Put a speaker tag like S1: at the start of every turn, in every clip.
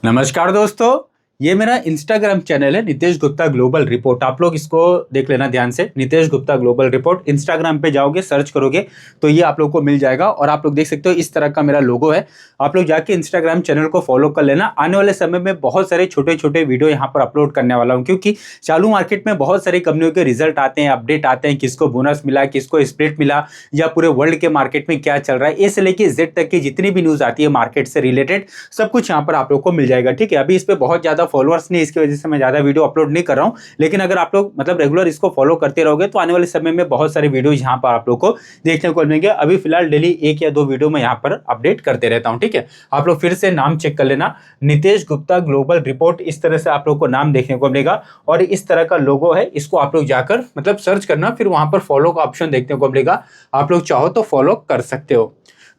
S1: नमस्कार दोस्तों। ये मेरा इंस्टाग्राम चैनल है नितेश गुप्ता ग्लोबल रिपोर्ट। आप लोग इसको देख लेना ध्यान से। Nitesh Gupta global report Instagram पे जाओगे, सर्च करोगे तो ये आप लोग को मिल जाएगा। और आप लोग देख सकते हो इस तरह का मेरा लोगो है। आप लोग जाके इंस्टाग्राम चैनल को फॉलो कर लेना। आने वाले समय में बहुत सारे छोटे छोटे वीडियो यहाँ पर अपलोड करने वाला हूँ, क्योंकि चालू मार्केट में बहुत सारी कंपनियों के रिजल्ट आते हैं, अपडेट आते हैं, किसको बोनस मिला, किसको स्प्लिट मिला, या पूरे वर्ल्ड के मार्केट में क्या चल रहा है, ए से लेके जेड तक की जितनी भी न्यूज आती है मार्केट से रिलेटेड, सब कुछ यहाँ पर आप लोग को मिल जाएगा। ठीक है, अभी इस पे बहुत ज्यादा फॉलोअर्स नहीं, इसकी वजह से मैं ज्यादा वीडियो अपलोड नहीं कर रहा हूं। लेकिन अगर आप लोग मतलब रेगुलर इसको फॉलो करते रहोगे तो आने वाले समय में बहुत सारे वीडियो यहाँ पर आप लोग को देखने को मिलेंगे। अभी फिलहाल डेली 1 या 2 वीडियो में यहाँ पर अपडेट करते रहता हूँ। ठीक है, आप लोग फिर से नाम चेक कर लेना, नितेश गुप्ता ग्लोबल रिपोर्ट। इस तरह से आप लोग को नाम देखने को मिलेगा और इस तरह का लोगो है। इसको आप लोग जाकर मतलब सर्च करना, फिर वहां पर फॉलो का ऑप्शन देखने को मिलेगा। आप लोग चाहो तो फॉलो कर सकते हो।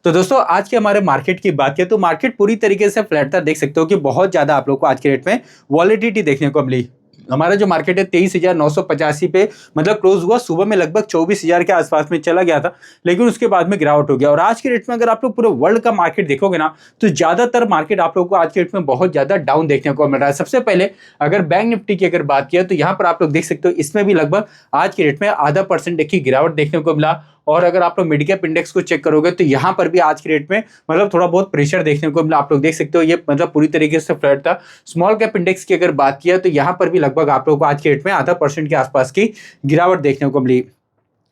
S1: तो दोस्तों आज के हमारे मार्केट की बात करें तो मार्केट पूरी तरीके से फ्लैट था। देख सकते हो कि बहुत ज्यादा आप लोग को आज के रेट में वॉलेटिलिटी देखने को मिली। हमारा जो मार्केट है 23,985 पे मतलब क्लोज हुआ। सुबह में लगभग 24,000 के आसपास में चला गया था, लेकिन उसके बाद में गिरावट हो गया। और आज के रेट में अगर आप लोग पूरे वर्ल्ड का मार्केट देखोगे ना, तो ज्यादातर मार्केट आप लोग को आज के रेट में बहुत ज्यादा डाउन देखने को मिल रहा है। सबसे पहले अगर बैंक निफ्टी की अगर बात किया तो यहाँ पर आप लोग देख सकते हो इसमें भी लगभग आज के रेट में ½ % की गिरावट देखने को मिला। और अगर आप लोग मिड कैप इंडेक्स को चेक करोगे तो यहाँ पर भी आज के रेट में मतलब थोड़ा बहुत प्रेशर देखने को मिला। आप लोग देख सकते हो ये मतलब पूरी तरीके से फ्लैट था। स्मॉल कैप इंडेक्स की अगर बात किया तो यहाँ पर भी लगभग आप लोग को आज के रेट में ½ % के आसपास की गिरावट देखने को मिली।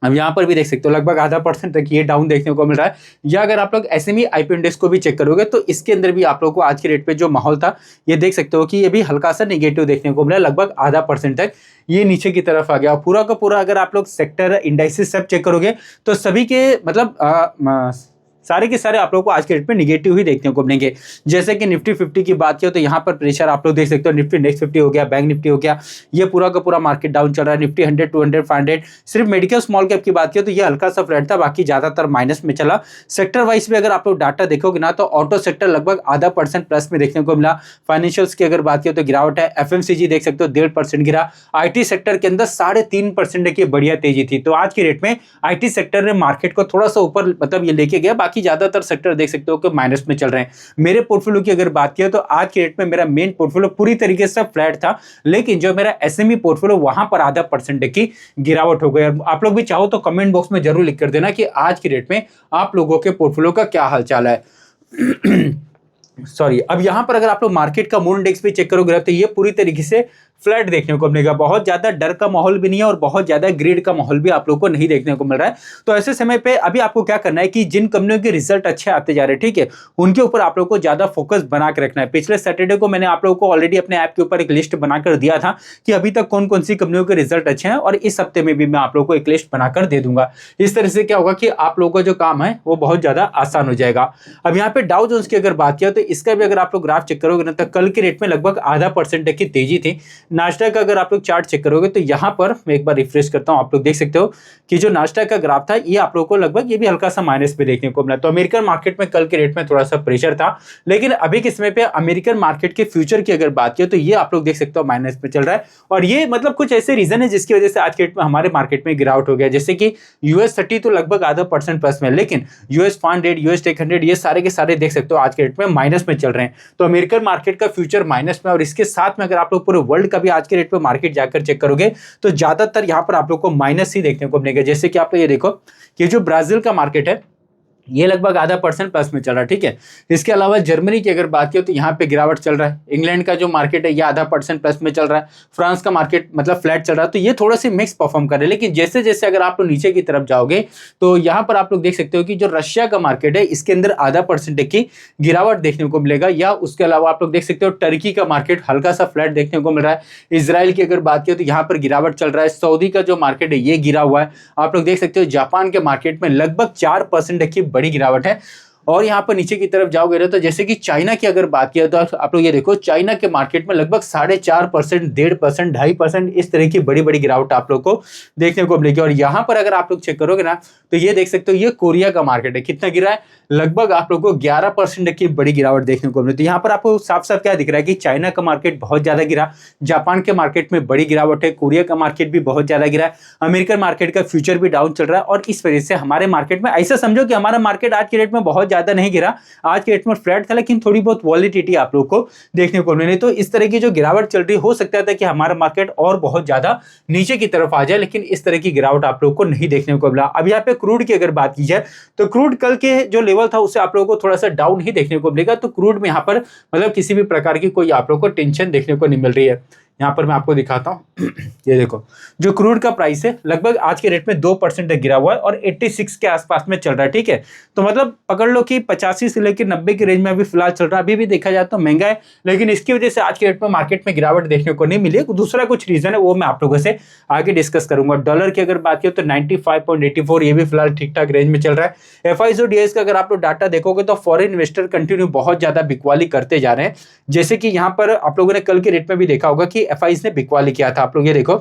S1: अब यहाँ पर भी देख सकते हो लगभग ½ % तक ये डाउन देखने को मिल रहा है। या अगर आप लोग एसएमई आईपी इंडेक्स को भी चेक करोगे तो इसके अंदर भी आप लोग को आज के रेट पे जो माहौल था ये देख सकते हो कि ये भी हल्का सा नेगेटिव देखने को मिला। लगभग ½ % तक ये नीचे की तरफ आ गया। पूरा का पूरा अगर आप लोग सेक्टर इंडाइसेस सब चेक करोगे तो सभी के मतलब सारे के सारे आप लोग को आज के रेट में निगेटिव ही देखने को मिलेंगे। जैसे कि निफ्टी 50 की बात किया तो यहाँ पर प्रेशर आप लोग देख सकते हो। निफ्टी नेक्स्ट 50 हो गया, बैंक निफ्टी हो गया, ये पूरा का पूरा मार्केट डाउन चल रहा है। निफ्टी 100, 200, 500। सिर्फ मेडिकल स्मॉल कैप की बात किया तो ये हल्का सा फ्लैट था, बाकी ज्यादातर माइनस में चला। सेक्टर वाइज भी अगर आप लोग डाटा देखोगे ना तो ऑटो सेक्टर लगभग ½ % प्लस में देखने को मिला। फाइनेंशियल्स की अगर बात किया तो गिरावट है। एफएमसीजी देख सकते हो 1.5% गिरा। आईटी सेक्टर के अंदर 3.5% की बढ़िया तेजी थी। तो आज के रेट में आईटी सेक्टर ने मार्केट को थोड़ा सा ऊपर मतलब ये लेके गया, बाकी ज्यादातर सेक्टर देख सकते हो कि माइनस में चल रहे हैं। मेरे पोर्टफोलियो की अगर बात किया तो आज के रेट में मेरा मेन पोर्टफोलियो पूरी तरीके से फ्लैट था, लेकिन जो मेरा एसएमई पोर्टफोलियो वहां पर ½ % की गिरावट हो गई। आप लोग भी चाहो तो कमेंट बॉक्स में जरूर लिख कर देना कि आज की रेट में आप लोगों के पोर्टफोलियो का क्या हालचाल है। सॉरी, अब यहां पर अगर आप लोग मार्केट का मून इंडेक्स भी चेक करोगे तो ये पूरी तरीके से फ्लैट देखने को मिलेगा। बहुत ज्यादा डर का माहौल भी नहीं है और बहुत ज्यादा ग्रीड का माहौल भी आप लोग को नहीं देखने को मिल रहा है। तो ऐसे समय पे अभी आपको क्या करना है कि जिन कंपनियों के रिजल्ट अच्छे आते जा रहे हैं, ठीक है, उनके ऊपर आप लोग को ज्यादा फोकस बना के रखना है। पिछले सैटरडे को मैंने आप लोगों को ऑलरेडी अपने ऐप के ऊपर एक लिस्ट बनाकर दिया था कि अभी तक कौन कौन सी कंपनियों के रिजल्ट अच्छे हैं, और इस हफ्ते में भी मैं आप लोग को एक लिस्ट बनाकर दे दूंगा। इस तरह से क्या होगा कि आप लोगों का जो काम है वो बहुत ज्यादा आसान हो जाएगा। अब यहाँ पे डाउ जोन्स की अगर बात किया तो इसका भी अगर आप लोग ग्राफ चेक करोगे ना तो कल के रेट में लगभग ½ % की तेजी थी। नास्डैक का अगर आप लोग चार्ट चेक करोगे तो यहां पर मैं एक बार रिफ्रेश करता हूं, आप लोग देख सकते हो कि जो नास्डैक का ग्राफ था ये आप लोगों को लगभग ये भी हल्का सा माइनस पे देखने को मिला। तो अमेरिकन मार्केट में कल के रेट में थोड़ा सा प्रेशर था, लेकिन अभी के समय पे अमेरिकन मार्केट के फ्यूचर की अगर बात किया तो ये आप लोग देख सकते हो माइनस में चल रहा है। और ये मतलब कुछ ऐसे रीजन है जिसकी वजह से आज के रेट में हमारे मार्केट में गिरावट हो गया। जैसे कि यूएस 30 तो लगभग ½ % प्लस में, लेकिन यूएस 500, यूएस टेक 100 ये सारे के सारे देख सकते हो आज के रेट में माइनस में चल रहे हैं। तो अमेरिकन मार्केट का फ्यूचर माइनस में, और इसके साथ में अगर आप लोग पूरे वर्ल्ड का भी आज के रेट में मार्केट जाकर चेक करोगे तो ज्यादातर यहां पर आप लोग को माइनस ही देखने को मिलेगा। जैसे कि आप ये देखो कि जो ब्राजील का मार्केट है ये लगभग ½ % प्लस में चल रहा है। ठीक है, इसके अलावा जर्मनी की अगर बात किया तो यहाँ पे गिरावट चल रहा है। इंग्लैंड का जो मार्केट है ये ½ % प्लस में चल रहा है। फ्रांस का मार्केट मतलब फ्लैट चल रहा है। तो ये थोड़े से मिक्स परफॉर्म कर रहे हैं। लेकिन जैसे जैसे अगर आप लोग नीचे की तरफ जाओगे तो यहाँ पर आप लोग देख सकते हो कि जो रशिया का मार्केट है इसके अंदर ½ % की गिरावट देखने को मिलेगा। या उसके अलावा आप लोग देख सकते हो टर्की का मार्केट हल्का सा फ्लैट देखने को मिल रहा है। इजराइल की अगर बात किया तो यहाँ पर गिरावट चल रहा है। सऊदी का जो मार्केट है ये गिरा हुआ है। आप लोग देख सकते हो जापान के मार्केट में लगभग 4% की बड़ी गिरावट है। और यहाँ पर नीचे की तरफ जाओगे तो जैसे कि चाइना की अगर बात किया तो आप लोग ये देखो चाइना के मार्केट में लगभग 4.5%, 1.5%, 2.5% इस तरह की बड़ी बड़ी गिरावट आप लोग को देखने को मिलेगी। और यहाँ पर अगर आप लोग चेक करोगे ना तो ये देख सकते हो ये कोरिया का मार्केट है, कितना गिरा है, लगभग आप लोग को 11% की बड़ी गिरावट देखने को मिली। तो यहाँ पर आपको साफ साफ क्या दिख रहा है कि चाइना का मार्केट बहुत ज्यादा गिरा, जापान के मार्केट में बड़ी गिरावट है, कोरिया का मार्केट भी बहुत ज्यादा गिरा है, अमेरिकन मार्केट का फ्यूचर भी डाउन चल रहा है। और इस वजह से हमारे मार्केट में ऐसा समझो कि हमारा मार्केट आज के रेट में बहुत ज्यादा नहीं गिरा, आज के रेट में फ्लैट था, लेकिन थोड़ी बहुत वॉलिटिलिटी आप लोग को देखने को मिली। तो इस तरह की जो गिरावट चल रही, हो सकता था कि हमारा मार्केट और बहुत ज्यादा नीचे की तरफ आ जाए, लेकिन इस तरह की गिरावट आप लोग को नहीं देखने को मिला। अब यहाँ पे क्रूड की अगर बात की जाए तो क्रूड कल के जो लेवल था उससे आप लोगों को थोड़ा सा डाउन ही देखने को मिलेगा। तो क्रूड में यहाँ पर मतलब किसी भी प्रकार की कोई आप लोग को टेंशन देखने को नहीं मिल रही है। यहाँ पर मैं आपको दिखाता हूँ ये देखो, जो क्रूड का प्राइस है लगभग आज के रेट में 2% गिरा हुआ है और 86 के आसपास में चल रहा है, ठीक है। तो मतलब पकड़ लो कि 85 से लेकर 90 के रेंज में अभी फिलहाल चल रहा है। अभी भी देखा जाए तो महंगा है, लेकिन इसकी वजह से आज के रेट में मार्केट में गिरावट देखने को नहीं मिली। दूसरा कुछ रीजन है वो मैं आप लोगों से आगे डिस्कस करूंगा। डॉलर की अगर बात करें तो 95.84 ये भी फिलहाल ठीक ठाक रेंज में चल रहा है। FIs और DIs का अगर आप लोग डाटा देखोगे तो फॉरेन इन्वेस्टर कंटिन्यू बहुत ज्यादा बिकवाली करते जा रहे हैं। जैसे कि यहाँ पर आप लोगों ने कल के रेट में भी देखा होगा कि FIs ने बिकवाली किया था। आप लोग ये देखो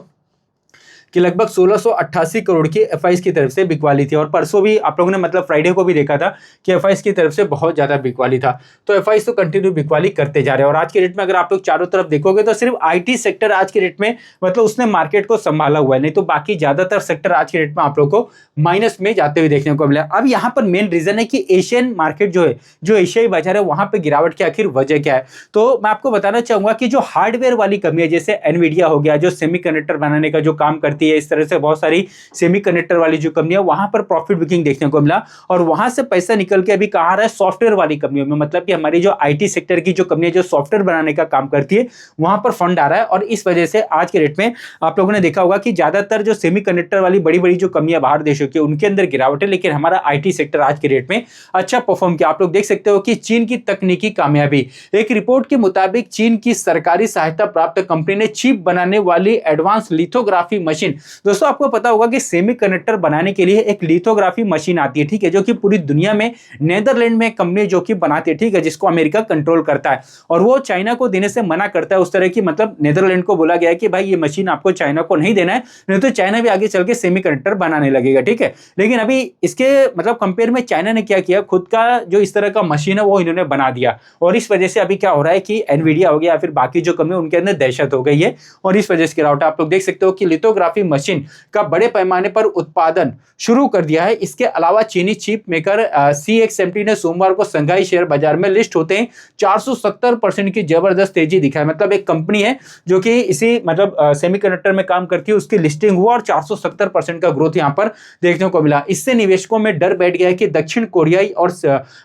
S1: कि लगभग 1688 करोड़ की FIs की तरफ से बिकवाली थी, और परसों भी आप लोगों ने मतलब फ्राइडे को भी देखा था कि FIs की तरफ से बहुत ज्यादा बिकवाली था। तो FIs तो कंटिन्यू बिकवाली करते जा रहे हैं। और आज के रेट में अगर आप लोग चारों तरफ देखोगे तो सिर्फ IT सेक्टर आज के रेट में मतलब उसने मार्केट को संभाला हुआ है, नहीं तो बाकी ज्यादातर सेक्टर आज के रेट में आप लोग को माइनस में जाते हुए देखने को मिला। अब यहाँ पर मेन रीजन है कि एशियन मार्केट जो है, जो एशियाई बाजार है, वहां पर गिरावट की आखिर वजह क्या है। तो मैं आपको बताना चाहूंगा कि जो हार्डवेयर वाली कंपनी है, जैसे एनवीडिया हो गया, जो सेमीकंडक्टर बनाने का जो काम करती है, इस तरह से बहुत सारी सेमीकंडक्टर वाली जो कंपनी है, वहां पर प्रॉफिट बुकिंग देखने को मिला। और वहां से पैसा निकल के अभी कहां आ रहा है, सॉफ्टवेयर वाली कंपनियों में, मतलब कि हमारी जो IT सेक्टर की जो कंपनी है, जो सॉफ्टवेयर बनाने का काम करती है, वहां पर फंड आ रहा है। और इस वजह से आज के रेट में आप लोगों ने देखा होगा कि ज्यादातर जो सेमीकंडक्टर वाली बड़ी बड़ी जो कंपनियां बाहर देशों की, उनके अंदर गिरावट है, लेकिन हमारा IT सेक्टर आज के रेट में अच्छा परफॉर्म किया। आप लोग देख सकते हो कि चीन की तकनीकी कामयाबी, एक रिपोर्ट के मुताबिक चीन की सरकारी सहायता प्राप्त कंपनी ने चिप बनाने वाली एडवांस लिथोग्राफी मशीन, दोस्तों आपको पता होगा कि सेमीकंडक्टर बनाने के लिए एक लिथोग्राफी मशीन आती है, ठीक है, जो कि पूरी दुनिया में नेदरलैंड में कंपनी जो कि बनाती है, ठीक है, जिसको अमेरिका कंट्रोल करता है, और वो चाइना को देने से मना करता है। उस तरह की मतलब नेदरलैंड को बोला गया है कि भाई ये मशीन आपको चाइना को नहीं देना है, नहीं तो चाइना भी आगे चल के सेमीकंडक्टर बनाने लगेगा, ठीक है। लेकिन अभी इसके मतलब कंपेयर में चाइना ने क्या किया, खुद का जो इस तरह का मशीन है वो इन्होंने बना दिया। और इस वजह से अभी क्या हो रहा है कि एनवीडिया हो गया या फिर बाकी जो कंपनी, उनके अंदर दहशत हो गई है, और इस वजह से गिरावट आप लोग देख सकते हो कि लिथोग्राफी मशीन का बड़े पैमाने पर उत्पादन शुरू कर दिया है। इसके अलावा चीनी चिप मेकर CXMT ने सोमवार को संघाई शेयर बाजार में लिस्ट होते हैं 470% की जबरदस्त तेजी दिखाई। मतलब एक कंपनी है जो कि इसी मतलब सेमीकंडक्टर में काम करती है, उसकी लिस्टिंग हुआ और 470% का ग्रोथ यहां पर देखने को मिला। इससे निवेशकों में डर बैठ गया है कि दक्षिण कोरियाई और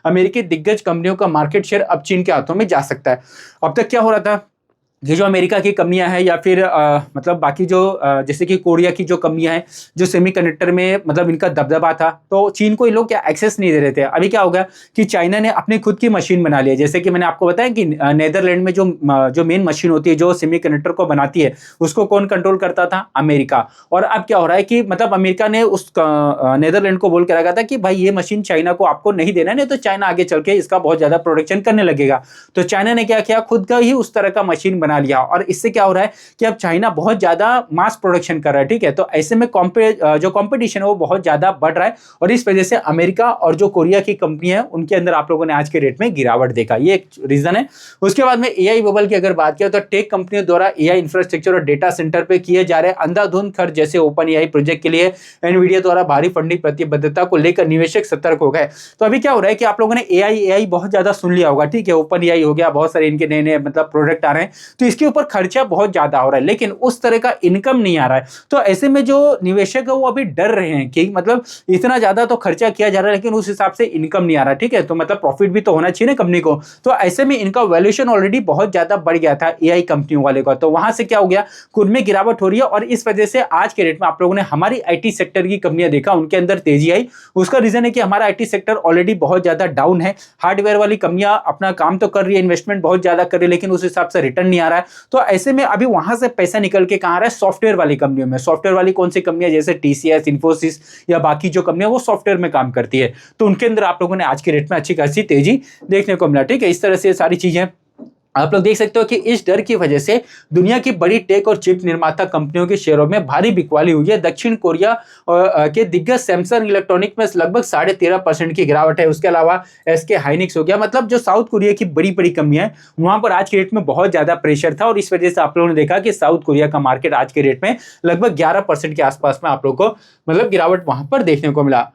S1: अमेरिकी दिग्गज कंपनियों का मार्केट शेयर अब चीन के हाथों में जा सकता है। अब तक क्या हो रहा था, ये जो अमेरिका की कंपनियां हैं या फिर मतलब बाकी जो जैसे कि कोरिया की जो कंपनियां हैं, जो सेमीकंडक्टर में मतलब इनका दबदबा था, तो चीन को ये लोग क्या एक्सेस नहीं दे रहे थे। अभी क्या होगा कि चाइना ने अपनी खुद की मशीन बना ली है। जैसे कि मैंने आपको बताया कि नेदरलैंड में जो मेन मशीन होती है जो सेमीकंडक्टर को बनाती है, उसको कौन कंट्रोल करता था, अमेरिका। और अब क्या हो रहा है कि मतलब अमेरिका ने उस नेदरलैंड को बोल के रखा था कि भाई ये मशीन चाइना को आपको नहीं देना, नहीं तो चाइना आगे चल के इसका बहुत ज्यादा प्रोडक्शन करने लगेगा। तो चाइना ने क्या किया, खुद का ही उस तरह का मशीन बना लिया, और इससे क्या हो रहा है कि अब चाइना बहुत ज्यादा मास प्रोडक्शन कर रहा है, ठीक है। तो ऐसे में जो कंपटीशन है वो बहुत ज्यादा बढ़ रहा है, और इस वजह से अमेरिका और जो कोरिया की कंपनी है उनके अंदर आप लोगों ने आज के रेट में गिरावट देखा, ये एक रीजन है। उसके बाद में AI बबल की अगर बात करें तो टेक कंपनियों द्वारा AI इंफ्रास्ट्रक्चर और डेटा सेंटर पे किए जा रहे अंधाधुंध खर्च जैसे OpenAI प्रोजेक्ट के लिए एनवीडिया द्वारा भारी फंडिंग प्रतिबद्धता को लेकर निवेशक सतर्क हो गए। तो अभी क्या हो रहा है कि आप लोगों ने AI बहुत ज्यादा सुन लिया होगा, ठीक है, OpenAI हो गया, बहुत सारे इनके नए नए मतलब प्रोडक्ट आ रहे हैं, तो इसके ऊपर खर्चा बहुत ज्यादा हो रहा है, लेकिन उस तरह का इनकम नहीं आ रहा है। तो ऐसे में जो निवेशक है वो अभी डर रहे हैं कि मतलब इतना ज्यादा तो खर्चा किया जा रहा है, लेकिन उस हिसाब से इनकम नहीं आ रहा, ठीक है, तो मतलब प्रॉफिट भी तो होना चाहिए ना कंपनी को। तो ऐसे में इनका वैल्यूएशन ऑलरेडी बहुत ज्यादा बढ़ गया था AI कंपनियों वाले का, तो वहां से क्या हो गया, खुद में गिरावट हो रही है, और इस वजह से आज के रेट में आप लोगों ने हमारी IT सेक्टर की कंपनियां देखा, उनके अंदर तेजी आई। उसका रीजन है कि हमारा IT सेक्टर ऑलरेडी बहुत ज्यादा डाउन है। हार्डवेयर वाली कंपनियां अपना काम तो कर रही है, इन्वेस्टमेंट बहुत ज्यादा कर रही है, लेकिन उस हिसाब से रिटर्न नहीं आ रहा है। तो ऐसे में अभी वहां से पैसा निकल के कहां आ रहा है, सॉफ्टवेयर वाली कंपनियों में। सॉफ्टवेयर वाली कौन सी कंपनियां, जैसे TCS, इन्फोसिस या बाकी जो कंपनियां वो सॉफ्टवेयर में काम करती है, तो उनके अंदर आप लोगों ने आज के रेट में अच्छी खासी तेजी देखने को मिला, ठीक है। इस तरह से सारी चीजें आप लोग देख सकते हो कि इस डर की वजह से दुनिया की बड़ी टेक और चिप निर्माता कंपनियों के शेयरों में भारी बिकवाली हुई है। दक्षिण कोरिया के दिग्गज सैमसंग इलेक्ट्रॉनिक में लगभग 13.5% की गिरावट है। उसके अलावा SK हाइनिक्स हो गया, मतलब जो साउथ कोरिया की बड़ी बड़ी कंपनियां हैं, वहां पर आज के रेट में बहुत ज्यादा प्रेशर था, और इस वजह से आप लोगों ने देखा कि साउथ कोरिया का मार्केट आज के रेट में लगभग 11% के आसपास में आप लोग को मतलब गिरावट वहां पर देखने को मिला।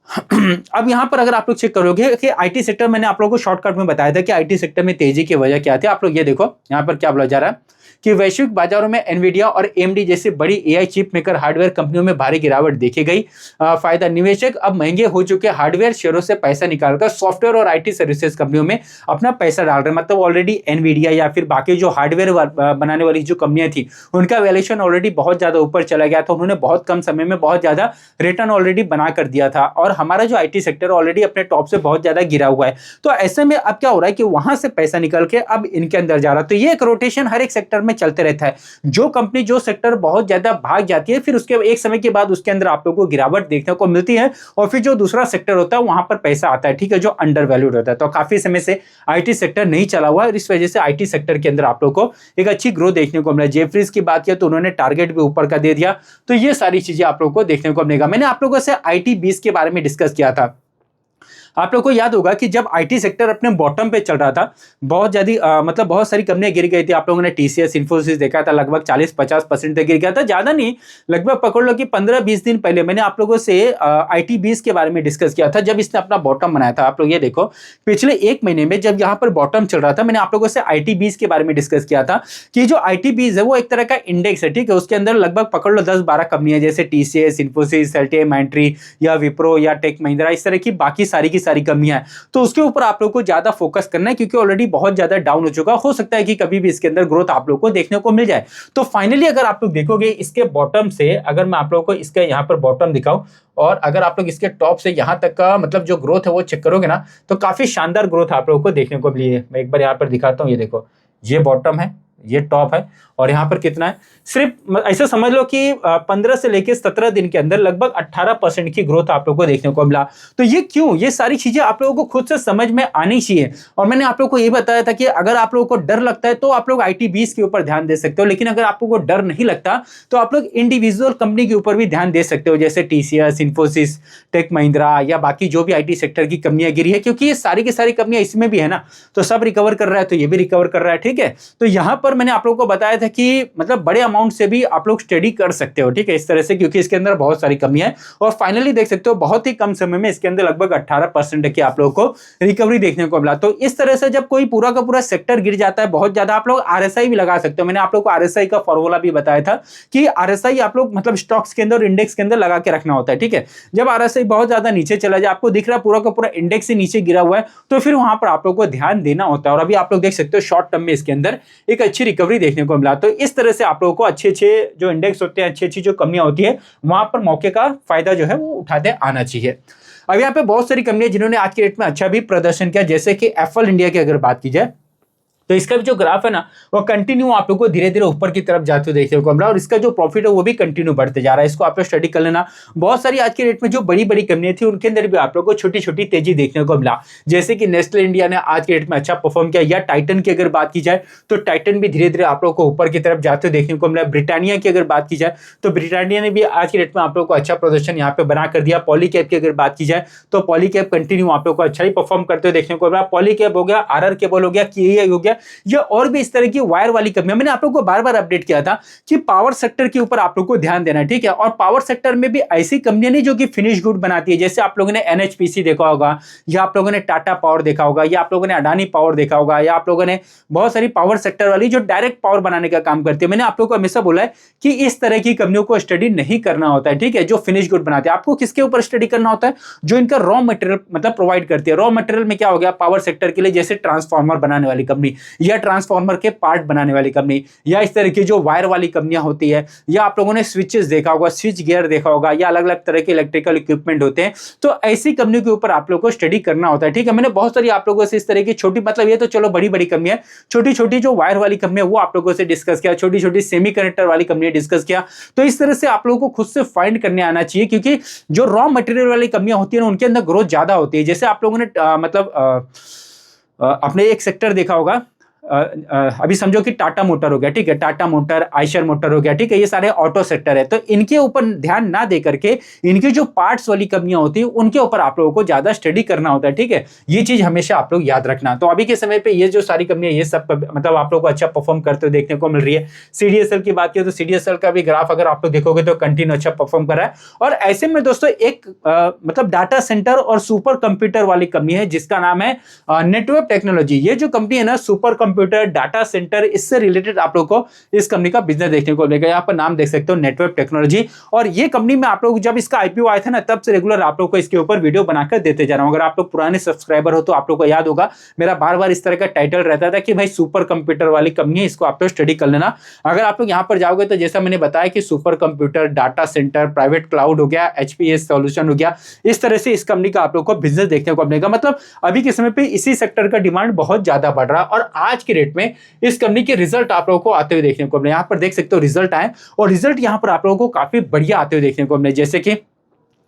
S1: अब यहाँ पर अगर आप लोग चेक करोगे कि आईटी सेक्टर, मैंने आप लोगों को शॉर्टकट में बताया था कि आईटी सेक्टर में तेजी की वजह क्या थी। आप लोग ये देखो यहाँ पर क्या बोला जा रहा है कि वैश्विक बाजारों में एनवीडिया और एएमडी जैसी बड़ी एआई चिप मेकर हार्डवेयर कंपनियों में भारी गिरावट देखी गई। फायदा, निवेशक अब महंगे हो चुके हार्डवेयर शेयरों से पैसा निकालकर सॉफ्टवेयर और आईटी सर्विसेज कंपनियों में अपना पैसा डाल रहे हैं। मतलब ऑलरेडी एनवीडिया या फिर बाकी जो हार्डवेयर बनाने वाली जो कंपनियां थी, उनका वैल्यूएशन ऑलरेडी बहुत ज्यादा ऊपर चला गया था। उन्होंने बहुत कम समय में बहुत ज्यादा रिटर्न ऑलरेडी बना कर दिया था, और हमारा जो आईटी सेक्टर ऑलरेडी अपने टॉप से बहुत ज्यादा गिरा हुआ है। तो ऐसे में अब क्या हो रहा है कि वहां से पैसा निकल के अब इनके अंदर जा रहा है। तो ये एक रोटेशन हर एक सेक्टर में चलते रहता है। जो कंपनी, जो सेक्टर बहुत ज्यादा भाग जाती है, फिर उसके एक समय के बाद उसके अंदर आप लोगों को गिरावट देखने को मिलती है, और फिर जो दूसरा सेक्टर होता है वहां पर पैसा आता है, ठीक है, जो अंडर वैल्यूड होता है। तो काफी समय से आईटी सेक्टर नहीं चला हुआ है, और इस वजह से आईटी सेक्टर के अंदर आप लोग को एक अच्छी ग्रोथ देखने को मिला। जेफरीज की बात किया तो उन्होंने टारगेट भी ऊपर का दे दिया। तो ये सारी चीजें आप लोग को देखने को मिलेगा। मैंने आप लोगों से आईटी 20 के बारे में डिस्कस किया था। आप लोग को याद होगा कि जब आईटी सेक्टर अपने बॉटम पे चल रहा था, बहुत ज्यादा मतलब बहुत सारी कंपनियां गिर गई थी। आप लोगों ने टीसीएस, इन्फोसिस देखा था, लगभग 40-50% तक गिर गया था। ज्यादा नहीं, लगभग पकड़ लो कि 15-20 दिन पहले मैंने आप लोगों से आईटी 20 के बारे में डिस्कस किया था, जब इसने अपना बॉटम बनाया था। आप लोग ये देखो, पिछले एक महीने में जब यहाँ पर बॉटम चल रहा था, मैंने आप लोगों से आईटी 20 के बारे में डिस्कस किया था कि जो आईटी 20 है वो एक तरह का इंडेक्स है, ठीक है। उसके अंदर लगभग पकड़ लो 10-12 कंपनियां, जैसे टीसीएस, इन्फोसिस, एलटीआई, माइंट्री या विप्रो या टेक महिंद्रा, इस तरह की बाकी सारी की सारी कंपनियां हैं। तो उसके ऊपर आप लोग को ज्यादा फोकस करना है, क्योंकि ऑलरेडी बहुत ज्यादा डाउन हो चुका। हो सकता है कि कभी भी इसके अंदर ग्रोथ आप लोग को देखने को मिल जाए। तो फाइनली अगर आप लोग देखोगे इसके बॉटम से, अगर मैं आप लोगों को इसके यहाँ पर बॉटम दिखाऊं, और अगर आप लोग इसके टॉप से यहाँ तक का मतलब जो ग्रोथ है वो चेक करोगे ना, तो काफी शानदार ग्रोथ आप लोगों को देखने को मिली है। मैं एक बार यहाँ पर दिखाता हूँ, ये देखो, ये बॉटम है, ये टॉप है, और यहाँ पर कितना है, सिर्फ ऐसा समझ लो कि 15 से लेकर 17 दिन के अंदर लगभग 18% की ग्रोथ आप लोगों को देखने को मिला। तो ये क्यों, ये सारी चीजें आप लोगों को खुद से समझ में आनी चाहिए। और मैंने आप लोगों को ये बताया था कि अगर आप लोगों को डर लगता है तो आप लोग आईटी 20 के ऊपर ध्यान दे सकते हो, लेकिन अगर आप लोगों को डर नहीं लगता तो आप लोग इंडिविजुअल कंपनी के ऊपर भी ध्यान दे सकते हो, जैसे टीसीएस, इन्फोसिस, टेक महिंद्रा या बाकी जो भी आईटी सेक्टर की कंपनियां गिरी है, क्योंकि ये सारी की सारी कंपनियां इसमें भी है ना। तो सब रिकवर कर रहा है, तो ये भी रिकवर कर रहा है, ठीक है। तो यहां पर मैंने आप लोगों को बताया था कि मतलब बड़े अमाउंट से भी आप लोग स्टडी कर सकते हो, ठीक है, इस तरह से, क्योंकि इसके अंदर बहुत सारी कमियां हैं। और फाइनली देख सकते हो बहुत ही कम समय में इसके अंदर लगभग 18% की आप लोगों को रिकवरी देखने को मिला। तो इस तरह से जब कोई पूरा का पूरा सेक्टर गिर जाता है बहुत ज्यादा, आप लोग आरएसआई भी लगा सकते हो। मैंने आप लोग को आरएसआई का फॉर्मूला भी बताया था कि आरएसआई आप लोग मतलब स्टॉक्स के अंदर, इंडेक्स के अंदर लगा के रखना होता है, ठीक है। जब आरएसआई बहुत ज्यादा नीचे चला जाए, आपको दिख रहा है पूरा का पूरा इंडेक्स से नीचे गिरा हुआ है, तो फिर वहां पर आप लोग को ध्यान देना होता है। और अभी आप लोग देख सकते हो शॉर्ट टर्म में इसके अंदर एक अच्छी रिकवरी देखने को मिला। तो इस तरह से आप लोगों को अच्छे अच्छे जो इंडेक्स होते हैं, अच्छी अच्छी जो कंपनियां होती है, वहां पर मौके का फायदा जो है वो उठाते आना चाहिए। अब यहाँ पे बहुत सारी कंपनियां जिन्होंने आज के डेट में अच्छा भी प्रदर्शन किया, जैसे कि एप्पल इंडिया की अगर बात की जाए, तो इसका भी जो ग्राफ है ना, वो कंटिन्यू आप लोग को धीरे धीरे ऊपर की तरफ जाते हुए देखने को मिला, और इसका जो प्रॉफिट है वो भी कंटिन्यू बढ़ते जा रहा है। इसको आप लोग स्टडी कर लेना। बहुत सारी आज के डेट में जो बड़ी बड़ी कंपनियां थी, उनके अंदर भी आप लोग को छोटी छोटी तेजी देखने को मिला, जैसे कि नेस्ले इंडिया ने आज के डेट में अच्छा परफॉर्म किया, या टाइटन की अगर बात की जाए तो टाइटन भी धीरे धीरे आप लोग को ऊपर की तरफ जाते हुए देखने को मिला। ब्रिटानिया की अगर बात की जाए तो ब्रिटानिया ने भी आज के डेट में आप लोग को अच्छा प्रदर्शन यहाँ पे बना कर दिया। पॉलीकैब की अगर बात की जाए तो पॉलीकैब कंटिन्यू आप लोग को अच्छा ही परफॉर्म करते हुए देखने को मिला। पॉलीकैब हो गया, आरआर केबल हो गया, केईआई हो गया, या और भी इस तरह की वायर वाली कंपनियां। मैंने आप लोगों को बार बार अपडेट किया था कि पावर सेक्टर के ऊपर आप लोगों को ध्यान देना है, ठीक है। और पावर सेक्टर में भी ऐसी कंपनियां नहीं जो कि फिनिश गुड बनाती है, जैसे आप लोगों ने एनएचपीसी देखा होगा, या आप लोगों ने टाटा पावर देखा होगा, या आप लोगों ने अडानी पावर देखा होगा, या आप लोगों ने बहुत सारी पावर सेक्टर वाली जो डायरेक्ट पावर बनाने का काम करती है। मैंने आप लोगों को हमेशा बोला है कि इस तरह की कंपनियों को स्टडी नहीं करना होता है, ठीक है, जो फिनिश गुड बनाते हैं। आपको किसके ऊपर स्टडी करना होता है, जो इनका रॉ मटेरियल मतलब प्रोवाइड करती है। रॉ मटेरियल में क्या हो गया, पावर सेक्टर के लिए जैसे ट्रांसफार्मर बनाने वाली कंपनी, या ट्रांसफार्मर के पार्ट बनाने वाली कंपनी, या इस तरह की जो वायर वाली कंपनियां होती है, या आप लोगों ने स्विचेस देखा होगा, स्विच गियर देखा होगा, या अलग अलग तरह के इलेक्ट्रिकल इक्विपमेंट होते हैं। तो ऐसी कंपनियों के ऊपर आप लोगों को स्टडी करना होता है, ठीक है। मैंने बहुत सारी आप लोगों से इस तरह की छोटी, मतलब ये तो चलो बड़ी बड़ी कंपनियां, छोटी छोटी जो वायर वाली कंपनियां वो आप लोगों से डिस्कस किया, छोटी छोटी सेमीकंडक्टर वाली कंपनियां डिस्कस किया। तो इस तरह से आप लोगों को खुद से फाइंड करने आना चाहिए, क्योंकि जो रॉ मटेरियल वाली कंपनियां होती है ना, उनके अंदर ग्रोथ ज्यादा होती है। जैसे आप लोगों ने मतलब आपने एक सेक्टर देखा होगा, अभी समझो कि टाटा मोटर हो गया, ठीक है, टाटा मोटर, आयशर मोटर हो गया, ठीक है, ये सारे ऑटो सेक्टर है, तो इनके ऊपर ध्यान ना दे करके इनके जो पार्ट्स वाली कंपनियां होती है उनके ऊपर आप लोगों को ज्यादा स्टडी करना होता है, ठीक है, ये चीज हमेशा आप लोग याद रखना। तो अभी के समय पे ये जो सारी कंपनियां ये सब मतलब आप लोग को अच्छा परफॉर्म करते हुए देखने को मिल रही है। सीडीएसएल की बात करें तो सीडीएसएल का भी ग्राफ अगर आप लोग देखोगे तो कंटिन्यू अच्छा परफॉर्म कर रहा है। और ऐसे में दोस्तों एक मतलब डाटा सेंटर और सुपर कंप्यूटर वाली कंपनी है जिसका नाम है नेटवर्क टेक्नोलॉजी। ये जो कंपनी है ना, सुपर कंप्यूटर, डाटा सेंटर, इससे रिलेटेड आप लोग को इस कंपनी का बिजनेस देखने को मिलेगा। यहाँ पर नाम देख सकते हो, नेटवर्क टेक्नोलॉजी। और ये कंपनी में आप लोग जब इसका आईपीओ आया था ना, तब से रेगुलर आप लोग को इसके ऊपर वीडियो बनाकर देते जा रहा हूं। अगर आप लोग पुराने सब्सक्राइबर हो तो आप लोग को याद होगा, मेरा बार बार इस तरह का टाइटल रहता था कि भाई सुपर कंप्यूटर वाली कंपनी है, इसको आप लोग स्टडी कर लेना। अगर आप लोग यहाँ पर जाओगे तो जैसा मैंने बताया कि super computer, data centre, private cloud हो गया, एचपीएस सॉल्यूशन हो गया, इस तरह से इस कंपनी का आप लोग को बिजनेस देखने को मिलेगा। मतलब अभी के समय पे इसी सेक्टर का डिमांड बहुत ज्यादा बढ़ रहा है और आज के रेट में इस कंपनी के रिजल्ट आप लोगों को आते हुए देखने को मिले। यहाँ पर देख सकते हो रिजल्ट आए और रिजल्ट यहाँ पर आप लोगों को काफी बढ़िया आते हुए देखने को मिले। जैसे कि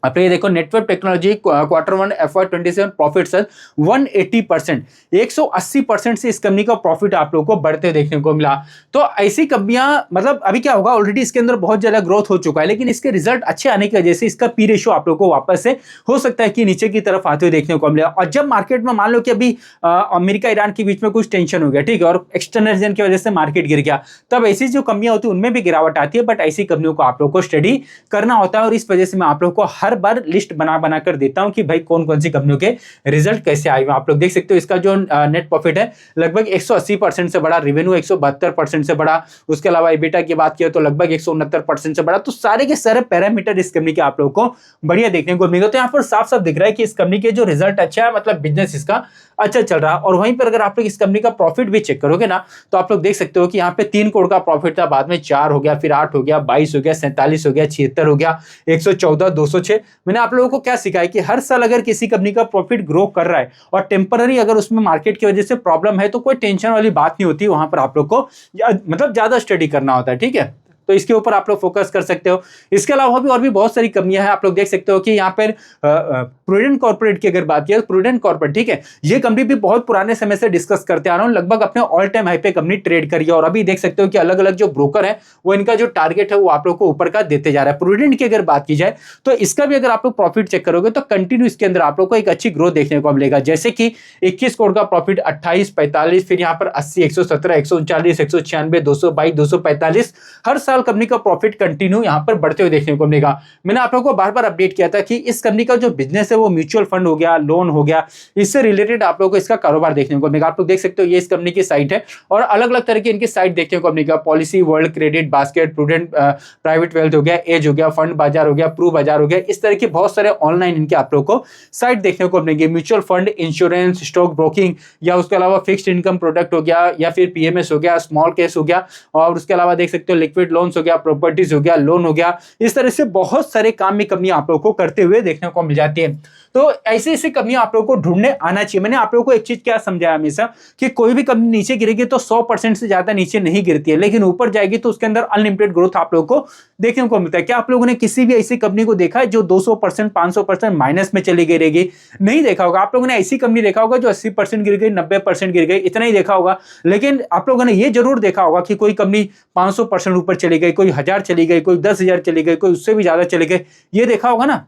S1: आप ये देखो, network technology Q1 FY27 profit sir 180%, 180% से इस कंपनी का प्रॉफिट आप लोगों को बढ़ते देखने को मिला। तो ऐसी कंपनियां, मतलब अभी क्या होगा, ऑलरेडी इसके अंदर बहुत ज्यादा ग्रोथ हो चुका है, लेकिन इसके रिजल्ट अच्छे आने की वजह से इसका पी रेशियो आप लोगों को वापस से हो सकता है कि नीचे की तरफ आते हुए देखने को मिला। और जब मार्केट में मान लो कि अभी अमेरिका ईरान के बीच में कुछ टेंशन हो गया, ठीक है, और एक्सटर्नल रीजन की वजह से मार्केट गिर गया, तब ऐसी जो कंपनियां होती है उनमें भी गिरावट आती है। बट ऐसी कंपनियों को आप लोग को स्टडी करना होता है और इस वजह से मैं आप लोग को हर बार लिस्ट बना कर देता हूं कि भाई कौन कौन सी कंपनियों के रिजल्ट कैसे आए। आप लोग देख सकते हो इसका जो नेट प्रॉफिट है लगभग 180% से बड़ा, रेवेन्यू 172% से बड़ा, उसके अलावा एबिटा की बात किया तो लगभग 169% से बड़ा। तो सारे के सारे पैरामीटर इस कंपनी के आप लोगों को बढ़िया देखने को मिलेगा। तो यहाँ पर साफ साफ दिख रहा है कि इस कंपनी के जो रिजल्ट अच्छा है, मतलब बिजनेस इसका अच्छा चल रहा है। और वहीं पर अगर आप लोग इस कंपनी का प्रॉफिट भी चेक करोगे ना, तो आप लोग देख सकते हो कि यहाँ पे 3 करोड़ का प्रॉफिट था, बाद में 4 हो गया, फिर 8 हो गया, 22 हो गया, 47 हो गया, 76 हो गया, 114, 206। मैंने आप लोगों को क्या सिखाया कि हर साल अगर किसी कंपनी का प्रॉफिट ग्रो कर रहा है और टेम्पररी अगर उसमें मार्केट की वजह से प्रॉब्लम है तो कोई टेंशन वाली बात नहीं होती, वहां पर आप लोग को मतलब ज्यादा स्टडी करना होता है, ठीक है। तो इसके ऊपर आप लोग फोकस कर सकते हो। इसके अलावा भी और भी बहुत सारी कंपनियां हैं। आप लोग देख सकते हो कि यहाँ पर प्रूडेंट कॉर्पोरेट की अगर बात किया, प्रूडेंट कॉर्पोरेट, ठीक है, ये कंपनी भी बहुत पुराने समय से डिस्कस करते आ रहा हूं, लगभग अपने ऑल टाइम हाई पे कंपनी ट्रेड करी है। और अभी देख सकते हो कि अलग अलग जो ब्रोकर है वो इनका जो टारगेट है वो आप लोग को ऊपर का देते जा रहा है। प्रूडेंट की अगर बात की जाए तो इसका भी अगर आप लोग प्रॉफिट चेक करोगे तो कंटिन्यू इसके अंदर आप लोग को एक अच्छी ग्रोथ देखने को मिलेगा। जैसे कि 21 करोड़ का प्रॉफिट, 28, 45, फिर यहाँ पर 80, 117, 139, 196, 222, 245, हर साल कंपनी का प्रॉफिट कंटिन्यू यहां पर बढ़ते हुए देखने को मिलेगा। मैंने आप लोगों को बार बार अपडेट किया था कि इस कंपनी का जो बिजनेस है वो म्यूचुअल फंड हो गया, लोन हो गया, इससे रिलेटेड आप लोगों को इसका कारोबार देखने को मिलेगा। आप लोग देख सकते हो ये इस कंपनी की साइट है और अलग अलग तरह की इनकी साइट देखने को मिलेगा। Policy world, credit basket, prudent, private wealth हो गया, एज हो गया, फंड बाजार हो गया, प्रू बाजार हो गया, इस तरह के बहुत सारे ऑनलाइन इनके आप लोग को साइट देखने को मिलेंगे। Mutual fund, insurance, stock broking, या उसके अलावा फिक्स्ड इनकम प्रोडक्ट हो गया, या फिर पीएमएस हो गया, स्मॉल केस हो गया, और उसके अलावा देख सकते हो लिक्विड लोन्स हो गया, प्रॉपर्टीज हो गया, लोन हो गया। इस तरह से बहुत सारे काम में कंपनी आप लोगों को करते हुए देखने को मिल जाती है। तो ऐसे ऐसे कंपनी आप लोगों को ढूंढने आना चाहिए। मैंने आप लोगों को एक चीज क्या समझाया हमेशा कि कोई भी कंपनी नीचे गिरेगी तो 100% से ज्यादा नीचे नहीं गिरती है, लेकिन ऊपर जाएगी तो उसके अंदर अनलिमिटेड ग्रोथ आप लोगों को देखने को मिलता है। क्या आप लोगों ने किसी भी ऐसी कंपनी को देखा है जो 200%, 500% माइनस में चली गई रहेगी? नहीं देखा होगा। आप लोगों ने ऐसी कंपनी देखा होगा जो 80% गिर गई, 90% गिर गई, इतना ही देखा होगा। लेकिन आप लोगों ने ये जरूर देखा होगा कि कोई कंपनी 500% ऊपर चली गई, कोई 1000 चली गई, कोई 10,000 चली गई, कोई उससे भी ज्यादा चली गई, ये देखा होगा ना।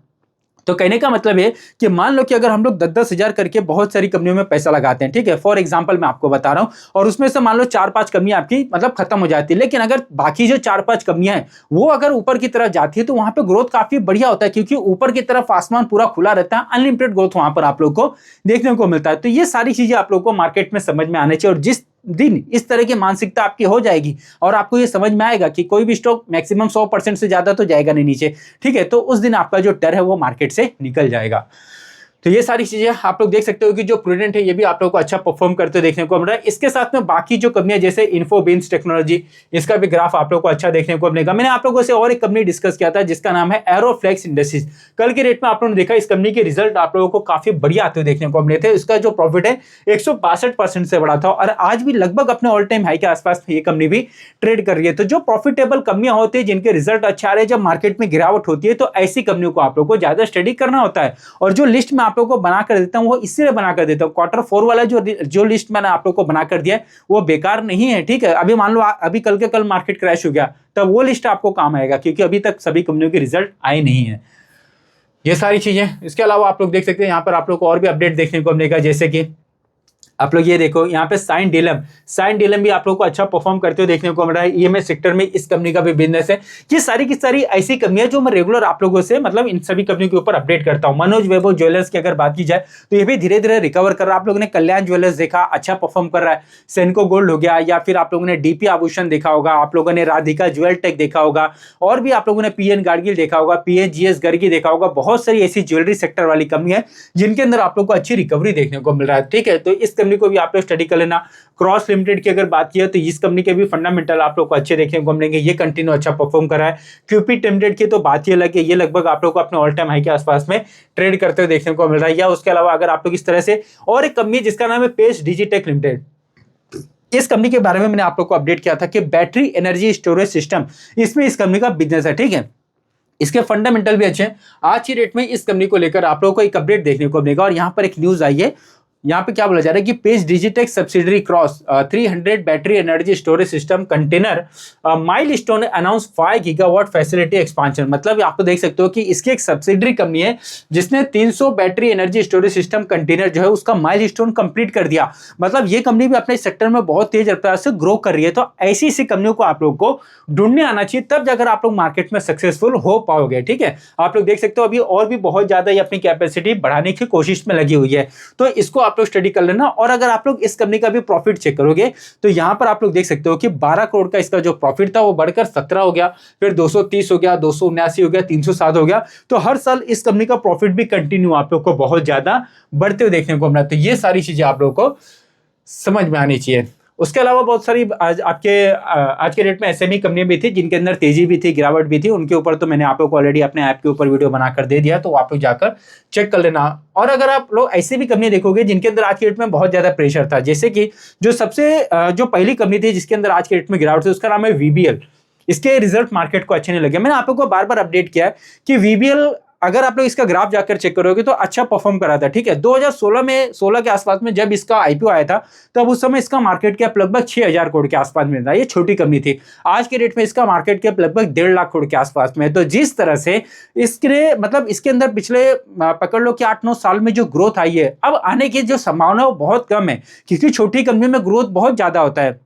S1: तो कहने का मतलब है कि मान लो कि अगर हम लोग 10-10 हजार करके बहुत सारी कंपनियों में पैसा लगाते हैं, ठीक है, फॉर एग्जांपल मैं आपको बता रहा हूं, और उसमें से मान लो 4-5 कंपनियां आपकी मतलब खत्म हो जाती है, लेकिन अगर बाकी जो 4-5 कंपनियां हैं वो अगर ऊपर की तरफ जाती है तो वहां पे ग्रोथ काफी बढ़िया होता है, क्योंकि ऊपर की तरफ आसमान पूरा खुला रहता है, अनलिमिटेड ग्रोथ वहां पर आप लोग को देखने को मिलता है। तो ये सारी चीजें आप लोग को मार्केट में समझ में आनी चाहिए, और जिस दिन इस तरह की मानसिकता आपकी हो जाएगी और आपको ये समझ में आएगा कि कोई भी स्टॉक मैक्सिमम 100% से ज्यादा तो जाएगा नहीं नीचे, ठीक है, तो उस दिन आपका जो डर है वो मार्केट से निकल जाएगा। तो ये सारी चीजें आप लोग देख सकते हो कि जो प्रूडेंट है ये भी आप लोग को अच्छा परफॉर्म करते देखने को मिल रहा है। इसके साथ में बाकी जो कंपनियां जैसे इन्फोबीन्स टेक्नोलॉजी, इसका भी ग्राफ आप लोग को अच्छा देखने को मिलेगा। मैंने आप लोगों से और एक कंपनी डिस्कस किया था जिसका नाम है एरोफ्लेक्स इंडस्ट्रीज। कल के रेट में आप लोगों ने देखा इस कंपनी के रिजल्ट आप लोगों को काफी बढ़िया आते हुए देखने को मिले थे। इसका जो प्रॉफिट है 162% से बढ़ा था और आज भी लगभग अपने ऑल टाइम हाई के आसपास ये कंपनी भी ट्रेड कर रही है। तो जो प्रॉफिटेबल कंपनियां होती है जिनके रिजल्ट अच्छा आ रहे हैं, जब मार्केट में गिरावट होती है तो ऐसी कंपनियों को आप लोग को ज्यादा स्टडी करना होता है। और जो लिस्ट में आप लोगों को बना कर देता हूँ वो इसीलिए बना कर देता हूँ, Q4 वाला जो लिस्ट मैंने आप लोगों को बना कर दिया है वो बेकार नहीं है, ठीक है। अभी मान लो अभी कल के कल मार्केट क्रैश हो गया तब वो लिस्ट आपको काम आएगा, क्योंकि अभी तक सभी कंपनियों के रिजल्ट आए नहीं है। ये सारी चीजें, इसके अलावा आप लोग देख सकते हैं यहाँ पर आप लोग को और भी अपडेट देखने को मिलेगा, जैसे कि आप लोग ये देखो यहाँ पे साइन डीलम भी आप लोग को अच्छा परफॉर्म करते हुए देखने को मिल रहा है। ईएमएस सेक्टर में इस कंपनी का भी बिजनेस है। ये सारी की सारी ऐसी कंपनियां जो मैं रेगुलर आप लोगों से मतलब इन सभी कंपनियों के ऊपर अपडेट करता हूं। मनोज वैभव ज्वेलर्स की अगर बात की जाए तो ये भी धीरे धीरे रिकवर कर रहा है। आप लोगों ने कल्याण ज्वेलर्स देखा, अच्छा परफॉर्म कर रहा है। सेनको गोल्ड हो गया, या फिर आप लोगों ने डीपी आभूषण देखा होगा, आप लोगों ने राधिका ज्वेल टेक देखा होगा, और भी आप लोगों ने पीएन गाडगिल देखा होगा, पीएनजीएस गर्गी देखा होगा। बहुत सारी ऐसी ज्वेलरी सेक्टर वाली कंपनी है जिनके अंदर आप लोग को अच्छी रिकवरी देखने को मिल रहा है, ठीक है। तो इस कंपनी को भी आप लोग स्टडी कर लेना। क्रॉस लिमिटेड की अगर बात की तो इस कंपनी के भी फंडामेंटल आप लोग को अच्छे देखने को मिलेंगे, ये कंटिन्यू अच्छा परफॉर्म कर रहा है। क्यूपिट लिमिटेड की तो बात ही अलग है, ये लगभग आप लोग को अपने ऑल टाइम हाई के आसपास में ट्रेड करते हुए देखने को मिल रहा है। या उसके अलावा अगर आप लोग इस तरह से, और एक कंपनी जिसका नाम है पेस डिजिटेक लिमिटेड, इस कंपनी के बारे में मैंने आप लोग को अपडेट किया था कि बैटरी एनर्जी स्टोरेज सिस्टम, इसमें इस कंपनी का बिजनेस है, ठीक है। इसके फंडामेंटल भी अच्छे हैं। आज की डेट में इस कंपनी को लेकर आप लोगों को एक अपडेट देखने को मिलेगा, और यहाँ पर एक न्यूज आई है। यहाँ पे क्या बोला जा रहा है कि Pace Digitek subsidiary cross 300 battery energy storage system container milestone announce 5 gigawatt facility expansion. मतलब आप तो देख सकते हो कि इसकी एक सब्सिडरी कंपनी है जिसने 300 battery energy storage system container जो है उसका माइलस्टोन कंप्लीट कर दिया। मतलब ये कंपनी भी अपने सेक्टर में बहुत तेज रफ्तार से ग्रो कर रही है। तो ऐसी ऐसी कंपनियों को आप लोग को ढूंढने आना चाहिए, तब जाकर आप लोग मार्केट में सक्सेसफुल हो पाओगे, ठीक है। आप लोग देख सकते हो अभी और भी बहुत ज्यादा ये अपनी कैपेसिटी बढ़ाने की कोशिश में लगी हुई है, तो इसको आप लोग स्टडी कर लेना। और अगर आप लोग इस कंपनी का भी प्रॉफिट चेक करोगे तो यहां पर आप लोग देख सकते हो कि 12 करोड़ का इसका जो प्रॉफिट था वो बढ़कर 17 हो गया, फिर 230 हो गया, 279 हो गया, 307 हो गया। तो हर साल इस कंपनी का प्रॉफिट भी कंटिन्यू आप लोग को बहुत ज्यादा बढ़ते हुए देखने को मिला। तो ये सारी चीजें आप लोग को समझ में आनी चाहिए। उसके अलावा बहुत सारी आज के डेट में एसएमई कंपनियां भी थी जिनके अंदर तेजी भी थी, गिरावट भी थी। उनके ऊपर तो मैंने आप लोग को ऑलरेडी अपने ऐप के ऊपर वीडियो बनाकर दे दिया, तो आप लोग जाकर चेक कर लेना। और अगर आप लोग ऐसी भी कंपनी देखोगे जिनके अंदर आज के डेट में बहुत ज्यादा प्रेशर था, जैसे कि जो पहली कंपनी थी जिसके अंदर आज के डेट में गिरावट थी, उसका नाम है वीबीएल। इसके रिजल्ट मार्केट को अच्छे नहीं लगे। मैंने आप लोग को बार बार अपडेट किया कि वीबीएल अगर आप लोग इसका ग्राफ जाकर चेक करोगे तो अच्छा परफॉर्म करा था, ठीक है। 2016 के आसपास में जब इसका आईपीओ आया था तब उस समय इसका मार्केट कैप लगभग 6000 करोड़ के आसपास में था। ये छोटी कंपनी थी। आज के डेट में इसका मार्केट कैप लगभग 1.5 लाख करोड़ के आसपास में है। तो जिस तरह से इसके मतलब इसके अंदर पिछले पकड़ लो कि 8-9 साल में जो ग्रोथ आई है, अब आने की जो संभावना वो बहुत कम है, क्योंकि छोटी कंपनी में ग्रोथ बहुत ज्यादा होता है,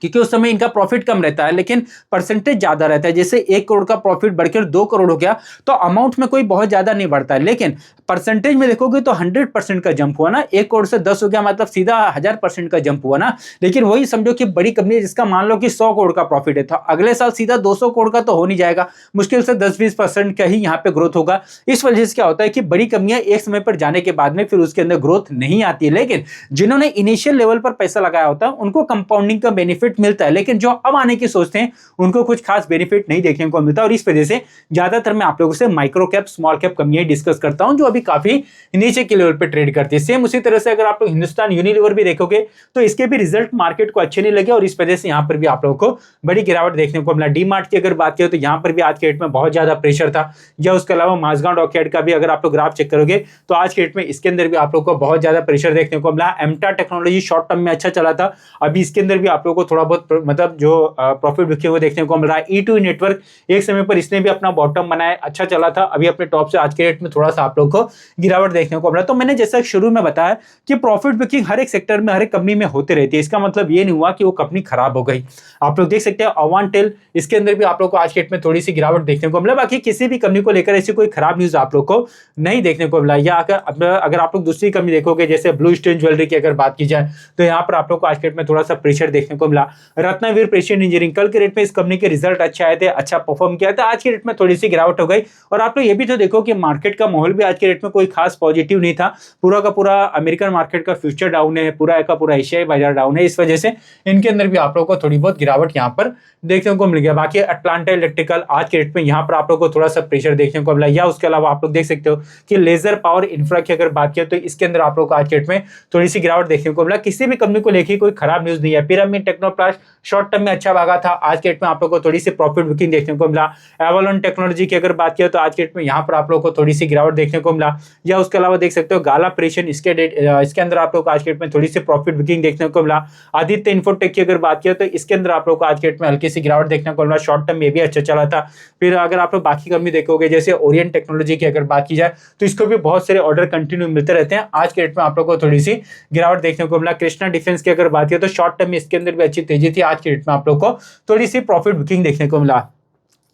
S1: क्योंकि उस समय इनका प्रॉफिट कम रहता है लेकिन परसेंटेज ज्यादा रहता है। जैसे 1 करोड़ का प्रॉफिट बढ़कर 2 करोड़ हो गया तो अमाउंट में कोई बहुत ज्यादा नहीं बढ़ता है, लेकिन परसेंटेज में देखोगे तो 100% का जंप हुआ ना। 1 करोड़ से 10 हो गया, मतलब सीधा 1000% का जंप हुआ ना। लेकिन वही समझो कि बड़ी कंपनी जिसका मान लो कि 100 करोड़ का प्रॉफिट है, तो अगले साल सीधा 200 करोड़ का तो हो नहीं जाएगा, मुश्किल से 10-20% का ही यहाँ पे ग्रोथ होगा। इस वजह से क्या होता है कि बड़ी कंपनियां एक समय पर जाने के बाद में फिर उसके अंदर ग्रोथ नहीं आती है, लेकिन जिन्होंने इनिशियल लेवल पर पैसा लगाया होता है उनको कंपाउंडिंग का बेनिफिट मिलता है, लेकिन जो अब आने की सोचते हैं उनको कुछ खास बेनिफिट नहीं देखने को मिलता। और इस वजह से ज्यादातर मैं आप लोगों से माइक्रो कैप स्मॉल कैप कंपनियां डिस्कस करता हूं जो अभी काफी नीचे के लेवल पे ट्रेड करती है। सेम उसी तरह से अगर आप लोग हिंदुस्तान यूनिलीवर भी देखोगे तो इसके भी रिजल्ट मार्केट को अच्छे नहीं लगे, और इस वजह से यहां पर भी आप लोगों को बड़ी गिरावट देखने को मिला। डी मार्ट की अगर बात करें तो यहां पर भी आज के डेट में बहुत ज्यादा प्रेशर था। या उसके अलावा माझगांव डॉकयार्ड का भी अगर आप लोग ग्राफ चेक करोगे तो आज के डेट में इसके अंदर भी आप लोग को बहुत ज्यादा प्रेशर देखने को मिला। एमटा टेक्नोलॉजी शॉर्ट टर्म में अच्छा चला था, अभी इसके अंदर भी आप लोग को थोड़ा बहुत मतलब जो प्रॉफिट लिखे हुए देखने को मिल रहा है। E2E नेटवर्क एक समय पर इसने भी अपना बॉटम बनाया, अच्छा चला था, अभी अपने टॉप से आज के रेट में थोड़ा सा आप लोग को गिरावट देखने को मिला। तो मैंने जैसा शुरू में बताया कि प्रॉफिट बुकिंग हर एक सेक्टर में हर एक कंपनी में होती रहती है, इसका मतलब ये नहीं हुआ कि वो कंपनी खराब हो गई। आप लोग देख सकते हैं अवांटेल, इसके अंदर भी आप लोग को आज के डेट में थोड़ी सी गिरावट देखने को मिला। बाकी किसी भी कंपनी को लेकर ऐसी कोई खराब न्यूज आप लोग को नहीं देखने को मिला। या अगर आप लोग दूसरी कंपनी देखोगे जैसे ब्लू स्टोन ज्वेलरी की अगर बात की जाए तो यहाँ पर आप लोग को आज के डेट में थोड़ा सा प्रेशर देखने को मिला। रत्नावीर प्रेसिडेंट इंजीनियरिंग, कल के रेट में इस कंपनी के रिजल्ट अच्छे आए थे, अच्छा परफॉर्म किया था, आज के रेट में थोड़ी सी गिरावट हो गई। और आप लोग ये भी तो देखो कि मार्केट का माहौल भी आज के रेट में कोई खास पॉजिटिव नहीं था, पूरा का पूरा अमेरिकन मार्केट का फ्यूचर डाउन है, पूरा का पूरा एशियाई बाजार डाउन है, इस वजह से इनके अंदर भी आप लोग को थोड़ी बहुत गिरावट यहाँ पर देखने को मिल गया। बाकी अटलांटा इलेक्ट्रिकल आज के रेट में यहाँ पर आप लोग को थोड़ा सा प्रेशर देखने को मिला। या उसके अलावा आप लोग देख सकते हो कि लेजर पावर इंफ्रा की अगर बात किया तो इसके अंदर आप लोग को आज के रेट में थोड़ी सी गिरावट देखने को मिला। किसी भी कंपनी को लेकर कोई खराब न्यूज नहीं है। पिरामिड टेक्नो थर्मोप्लास्ट शॉर्ट टर्म में अच्छा भागा था, आज के डेट में आप लोगों को थोड़ी सी प्रॉफिट बुकिंग देखने को मिला। एवलॉन टेक्नोलॉजी की अगर बात किया तो आज के डेट में यहाँ पर आप लोगों को थोड़ी सी गिरावट देखने को मिला। या उसके अलावा देख सकते हो गाला प्रेशन, इसके अंदर आप लोग को आज के डेट में थोड़ी सी प्रॉफिट बुकिंग देखने को मिला। आदित्य इन्फोटेक की अगर बात किया तो इसके अंदर आप लोग को आज के डेट में हल्की सी गिरावट देखने को मिला, शॉर्ट टर्म में भी अच्छा चला था। फिर अगर आप लोग बाकी कंपनी देखोगे जैसे ओरिएंट टेक्नोलॉजी की अगर बात की जाए तो इसको भी बहुत सारे ऑर्डर कंटिन्यू मिलते रहते हैं, आज के डेट में आप लोग को थोड़ी सी गिरावट देखने को मिला। कृष्णा डिफेंस की अगर बात किया तो शॉर्ट टर्म में इसके अंदर भी अच्छी तेजी थी, आज के डेट में आप लोग को थोड़ी सी प्रॉफिट बुकिंग देखने को मिला।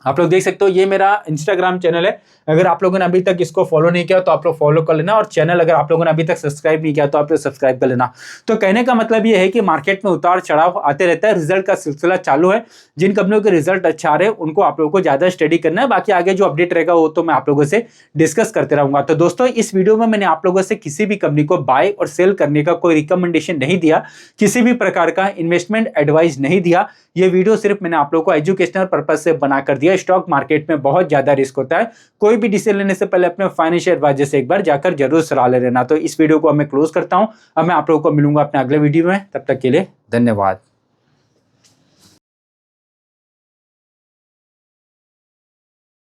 S1: आप लोग देख सकते हो ये मेरा इंस्टाग्राम चैनल है, अगर आप लोगों ने अभी तक इसको फॉलो नहीं किया तो आप लोग फॉलो कर लेना, और चैनल अगर आप लोगों ने अभी तक सब्सक्राइब नहीं किया तो आप लोग सब्सक्राइब कर लेना। तो कहने का मतलब ये है कि मार्केट में उतार चढ़ाव आते रहता है, रिजल्ट का सिलसिला चालू है। जिन कंपनियों के रिजल्ट अच्छा आ रहे हैं उनको आप लोगों को ज्यादा स्टडी करना है, बाकी आगे जो अपडेट रहेगा वो तो मैं आप लोगों से डिस्कस करते रहूंगा। तो दोस्तों इस वीडियो में मैंने आप लोगों से किसी भी कंपनी को बाय और सेल करने का कोई रिकमेंडेशन नहीं दिया, किसी भी प्रकार का इन्वेस्टमेंट एडवाइस नहीं दिया। ये वीडियो सिर्फ मैंने आप लोगों को एजुकेशनल पर्पज से बना कर दिया। स्टॉक मार्केट में बहुत ज्यादा रिस्क होता है, कोई भी डिसीजन लेने से पहले अपने फाइनेंशियल एडवाइजर से एक बार जाकर जरूर सलाह ले लेना। तो इस वीडियो को मैं क्लोज करता हूं, अब मैं आप लोगों को मिलूंगा अपने अगले वीडियो में, तब तक के लिए धन्यवाद।